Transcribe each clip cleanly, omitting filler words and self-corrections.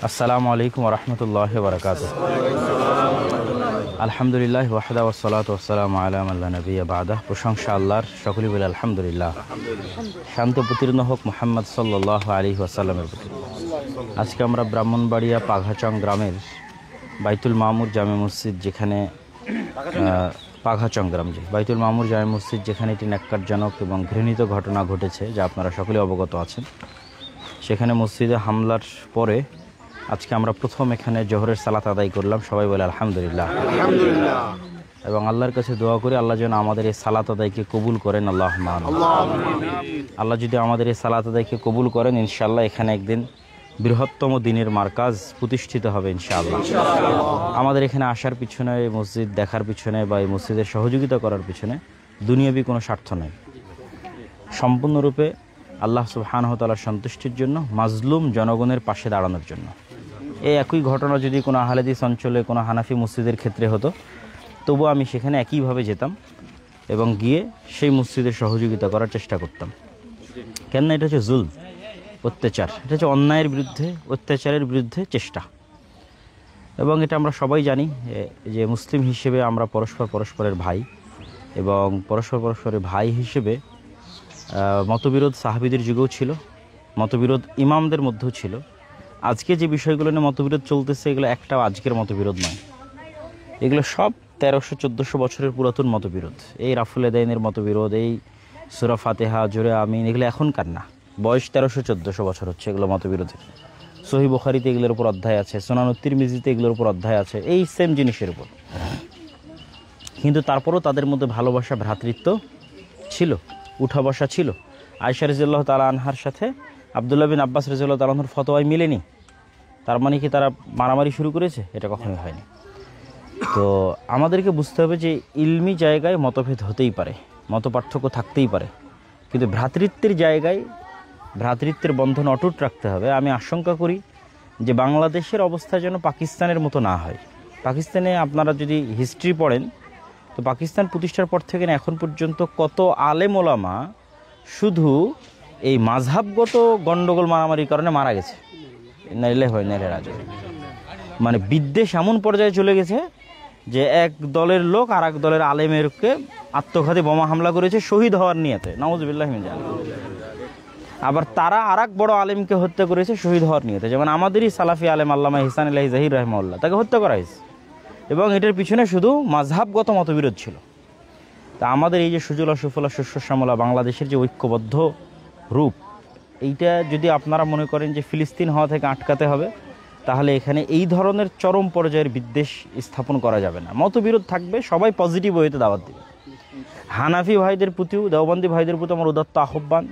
আসসালামু আলাইকুম ওয়া রাহমাতুল্লাহি ওয়া বারাকাতুহু। আলহামদুলিল্লাহ ওয়াহদা ওয়াসসালাতু ওয়াসসালামু আলা মান লা নাবিয়্যা বা'দা। প্রশংসা আল্লাহর, সকলেই বলে আলহামদুলিল্লাহ। শান্ত প্রতিরণ হোক মুহাম্মদ সাল্লাল্লাহু আলাইহি ওয়াসাল্লামের প্রতি। আজকে আমরা ব্রাহ্মণবাড়িয়া পাঘাচং গ্রামের বাইতুল মামুর জামে মসজিদ, যেখানে পাঘাচং গ্রাম, বাইতুল মামুর জামে মসজিদ, যেখানে একটি ন্যাক্কারজনক এবং ঘৃণিত ঘটনা ঘটেছে, যা আপনারা সকলে অবগত আছেন। সেখানে মসজিদে হামলার পরে আজকে আমরা প্রথম এখানে জোহরের সালাত আদায় করলাম। সবাই বলে আলহামদুলিল্লাহ। এবং আল্লাহর কাছে দোয়া করি আল্লাহ যেন আমাদের এই সালাত আদায়কে কবুল করেন। আল্লাহুম্মা আমিন। আল্লাহ যদি আমাদের এই সালাত আদায়কে কবুল করেন, ইনশাআল্লাহ এখানে একদিন বৃহত্তম দিনের মার্কাজ প্রতিষ্ঠিত হবে ইনশাআল্লাহ। আমাদের এখানে আসার পিছনে, এই মসজিদ দেখার পিছনে বা এই মসজিদের সহযোগিতা করার পিছনে দুনিয়াবি কোনো স্বার্থ নেই। সম্পূর্ণরূপে আল্লাহ সুবহানাহু ওয়া তাআলার সন্তুষ্টির জন্য, মাজলুম জনগণের পাশে দাঁড়ানোর জন্য। এই একই ঘটনা যদি কোনো আহলে হাদিস অঞ্চলে কোনো হানাফি মসজিদের ক্ষেত্রে হতো, তবুও আমি সেখানে একইভাবে যেতাম এবং গিয়ে সেই মসজিদের সহযোগিতা করার চেষ্টা করতাম। কেননা এটা হচ্ছে জুলম, অত্যাচার। এটা হচ্ছে অন্যায়ের বিরুদ্ধে, অত্যাচারের বিরুদ্ধে চেষ্টা। এবং এটা আমরা সবাই জানি যে মুসলিম হিসেবে আমরা পরস্পরের ভাই, এবং পরস্পরের ভাই হিসেবে মতবিরোধ সাহাবীদের যুগেও ছিল, মতবিরোধ ইমামদের মধ্যেও ছিল। আজকে যে বিষয়গুলো নিয়ে মতবিরোধ চলতেছে, এগুলো একটাও আজকের মতবিরোধ নয়। এগুলো সব 1300-1400 বছরের পুরাতন মতবিরোধ। এই রাফুল আদাইনের মতবিরোধ, এই সূরা ফাতিহা, জোরে আমিন, এগুলো এখনকার না। বয়স 1300-1400 বছর হচ্ছে এগুলো মতবিরোধের। সহিহ বুখারীতে এগুলোর উপর অধ্যায় আছে, সুনানুত তিরমিজিতে এগুলোর উপর অধ্যায় আছে, এই সেম জিনিসের উপর। কিন্তু তারপরও তাদের মধ্যে ভালোবাসা, ভ্রাতৃত্ব ছিল, উঠা বসা ছিল। আয়েশা রাদিয়াল্লাহু তাআলা আনহার সাথে আব্দুল্লাহ বিন আব্বাস রাদিয়াল্লাহু তাআলা আনহুর ফতোয়ায় মিলেনি। তার মানে কি তারা মারামারি শুরু করেছে? এটা কখনোই হয়নি। তো আমাদেরকে বুঝতে হবে যে ইলমি জায়গায় মতভেদ হতেই পারে, মতপার্থক্য থাকতেই পারে, কিন্তু ভ্রাতৃত্বের জায়গায় ভ্রাতৃত্বের বন্ধন অটুট রাখতে হবে। আমি আশঙ্কা করি যে বাংলাদেশের অবস্থা যেন পাকিস্তানের মতো না হয়। পাকিস্তানে আপনারা যদি হিস্ট্রি পড়েন, তো পাকিস্তান প্রতিষ্ঠার পর থেকে এখন পর্যন্ত কত আলেম ওলামা শুধু এই মাযহাবগত গণ্ডগোল মারামারির কারণে মারা গেছে। মানে বিদ্বেষ এমন পর্যায়ে চলে গেছে যে এক দলের লোক আর এক দলের আলেমেরকে আত্মঘাতী বোমা হামলা করেছে শহীদ হওয়ার নিয়তে, নাউযুবিল্লাহি মিন যালিক। আবার তারা আর এক বড় আলেমকে হত্যা করেছে শহীদ হওয়ার নিয়তে। যেমন আমাদেরই সালাফি আলেম আল্লামা ইহসান ইলাহি জাহির রাহিমাহুল্লাহ, তাকে হত্যা করা হয়েছে, এবং এটার পিছনে শুধু মাযহাবগত মতবিরোধ ছিল। তা আমাদের এই যে সুজলা সুফলা শস্য শ্যামলা বাংলাদেশের যে ঐক্যবদ্ধ রূপ, এইটা যদি আপনারা মনে করেন যে ফিলিস্তিন হওয়া থেকে আটকাতে হবে, তাহলে এখানে এই ধরনের চরম পর্যায়ের বিদ্বেষ স্থাপন করা যাবে না। মতবিরোধ থাকবে, সবাই পজিটিভ ওয়েতে দাওয়াত দেবে। হানাফি ভাইদের প্রতিও, দেওবন্দি ভাইদের প্রতি আমার উদাত্ত আহ্বান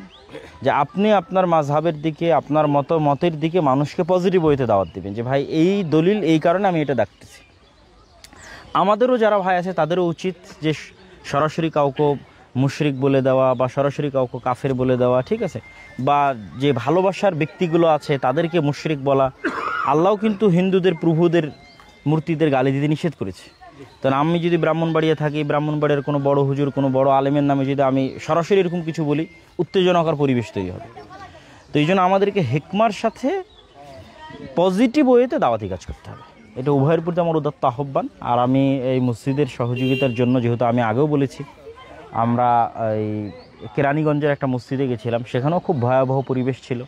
যে আপনি আপনার মাযহাবের দিকে, আপনার মতের দিকে মানুষকে পজিটিভ ওয়েতে দাওয়াত দেবেন, যে ভাই এই দলিল, এই কারণে আমি এটা দেখতেছি। আমাদেরও যারা ভাই আছে তাদেরও উচিত যে সরাসরি কাউকে মুশরিক বলে দেওয়া বা সরাসরি কাউকে কাফের বলে দেওয়া, ঠিক আছে, বা যে ভালোবাসার ব্যক্তিগুলো আছে তাদেরকে মুশরিক বলা। আল্লাহ কিন্তু হিন্দুদের প্রভুদের মূর্তিদের গালি দিতে নিষেধ করেছে। কারণ আমি যদি ব্রাহ্মণবাড়িয়া থাকি, ব্রাহ্মণবাড়িয়ার কোনো বড় হুজুর, কোনো বড় আলেমের নামে যদি আমি সরাসরি এরকম কিছু বলি, উত্তেজনাকর পরিবেশ তৈরি হবে। তো এই জন্য আমাদেরকে হিকমার সাথে পজিটিভ ওয়েতে দাওয়াতি কাজ করতে হবে। এটা উভয়ের প্রতি আমার উদাত্ত আহ্বান। আর আমি এই মসজিদের সহযোগিতার জন্য, যেহেতু আমি আগেও বলেছি, আমরা এই কেরানীগঞ্জের একটা মসজিদে গেছিলাম, সেখানেও খুব ভয়াবহ পরিবেশ ছিল।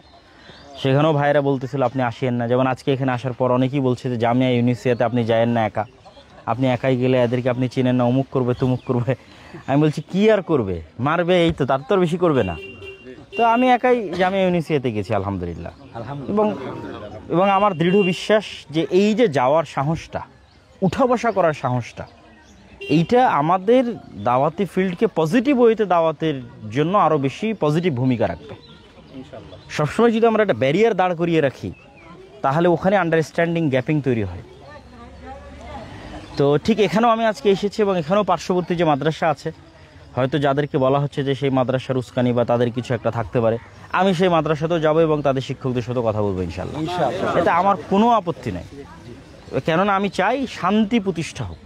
সেখানেও ভাইয়েরা বলতেছিল আপনি আসেন না। যেমন আজকে এখানে আসার পর অনেকেই বলছে যে জামিয়া ইউনিভার্সিটিতে আপনি যায়েন না একা, আপনি একাই গেলে এদেরকে আপনি চিনেন না, অমুক করবে তুমুক করবে। আমি বলছি কি আর করবে, মারবে, এই তো, তার তো বেশি করবে না। তো আমি একাই জামিয়া ইউনিভার্সিটিতে গেছি আলহামদুলিল্লাহ। এবং আমার দৃঢ় বিশ্বাস যে এই যে যাওয়ার সাহসটা, উঠা বসা করার সাহসটা, এইটা আমাদের দাওয়াতি ফিল্ডকে পজিটিভ ওয়েতে দাওয়াতের জন্য আরও বেশি পজিটিভ ভূমিকা রাখবে। সবসময় যদি আমরা একটা ব্যারিয়ার দাঁড় করিয়ে রাখি, তাহলে ওখানে আন্ডারস্ট্যান্ডিং গ্যাপিং তৈরি হয়। তো ঠিক এখানেও আমি আজকে এসেছি, এবং এখানেও পার্শ্ববর্তী যে মাদ্রাসা আছে, হয়তো যাদেরকে বলা হচ্ছে যে সেই মাদ্রাসার উস্কানি বা তাদের কিছু একটা থাকতে পারে, আমি সেই মাদ্রাসাতেও যাবো এবং তাদের শিক্ষকদের সাথে কথা বলবো ইনশাআল্লাহ। এতে আমার কোনো আপত্তি নেই, কেননা আমি চাই শান্তি প্রতিষ্ঠা হোক।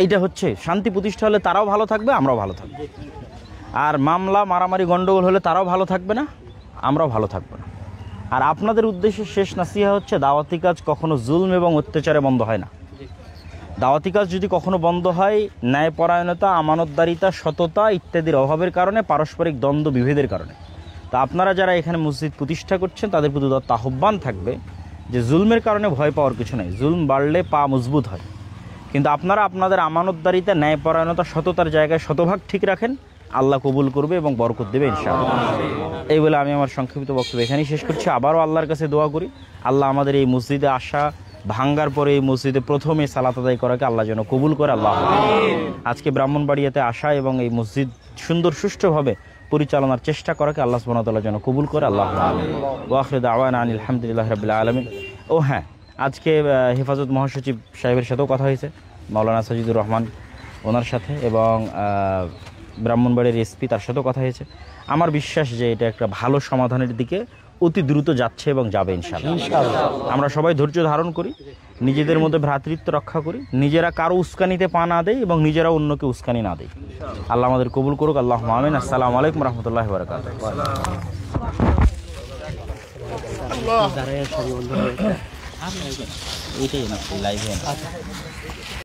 এইটা হচ্ছে শান্তি প্রতিষ্ঠা হলে তারাও ভালো থাকবে, আমরাও ভালো থাকবো। আর মামলা মারামারি গন্ডগোল হলে তারাও ভালো থাকবে না, আমরাও ভালো থাকবো না। আর আপনাদের উদ্দেশ্যে শেষ নাসিহা হচ্ছে, দাওয়াতি কাজ কখনো জুলম এবং অত্যাচারে বন্ধ হয় না। দাওয়াতি কাজ যদি কখনো বন্ধ হয় ন্যায়পরায়ণতা, আমানতদারিতা, সততা ইত্যাদির অভাবের কারণে, পারস্পরিক দ্বন্দ্ব বিভেদের কারণে। তা আপনারা যারা এখানে মসজিদ প্রতিষ্ঠা করছেন তাদের প্রতি আহ্বান থাকবে যে জুলমের কারণে ভয় পাওয়ার কিছু নেই, জুলম বাড়লে পা মজবুত হয়, কিন্তু আপনারা আপনাদের আমানতদারিতা, ন্যায়পরায়ণতা, সততার জায়গায় শতভাগ ঠিক রাখেন, আল্লাহ কবুল করবে এবং বরকত দেবে ইনশাআল্লাহ। এই বলে আমি আমার সংক্ষিপ্ত বক্তব্য এখানেই শেষ করছি। আবারও আল্লাহর কাছে দোয়া করি, আল্লাহ আমাদের এই মসজিদে আসা, ভাঙ্গার পরে এই মসজিদে প্রথমে সালাত আদায় করাকে আল্লাহ যেন কবুল করে। আল্লাহ আজকে ব্রাহ্মণবাড়িয়াতে আসা এবং এই মসজিদ সুন্দর সুষ্ঠুভাবে পরিচালনার চেষ্টা করাকে আল্লাহ সুবহানাহু ওয়া তাআলা যেন কবুল করে। আল্লাহ ওয়া আখিরু দাওয়ানা আনিল হামদুলিল্লাহি রাব্বিল আলামিন। ও হ্যাঁ, আজকে হেফাজত মহাসচিব সাহেবের সাথেও কথা হয়েছে, মাওলানা সাজিদুর রহমান ওনার সাথে, এবং ব্রাহ্মণবাড়ির এসপি তার সাথেও কথা হয়েছে। আমার বিশ্বাস যে এটা একটা ভালো সমাধানের দিকে অতি দ্রুত যাচ্ছে এবং যাবে ইনশাআল্লাহ। আমরা সবাই ধৈর্য ধারণ করি, নিজেদের মধ্যে ভ্রাতৃত্ব রক্ষা করি, নিজেরা কারো উস্কানিতে পা না দেয় এবং নিজেরা অন্যকে উস্কানি না দেয়। আল্লাহ আমাদের কবুল করুক। আল্লাহ আমিন। আসসালামু আলাইকুম রহমতুল্লাহি ওয়া বারাকাতুহু।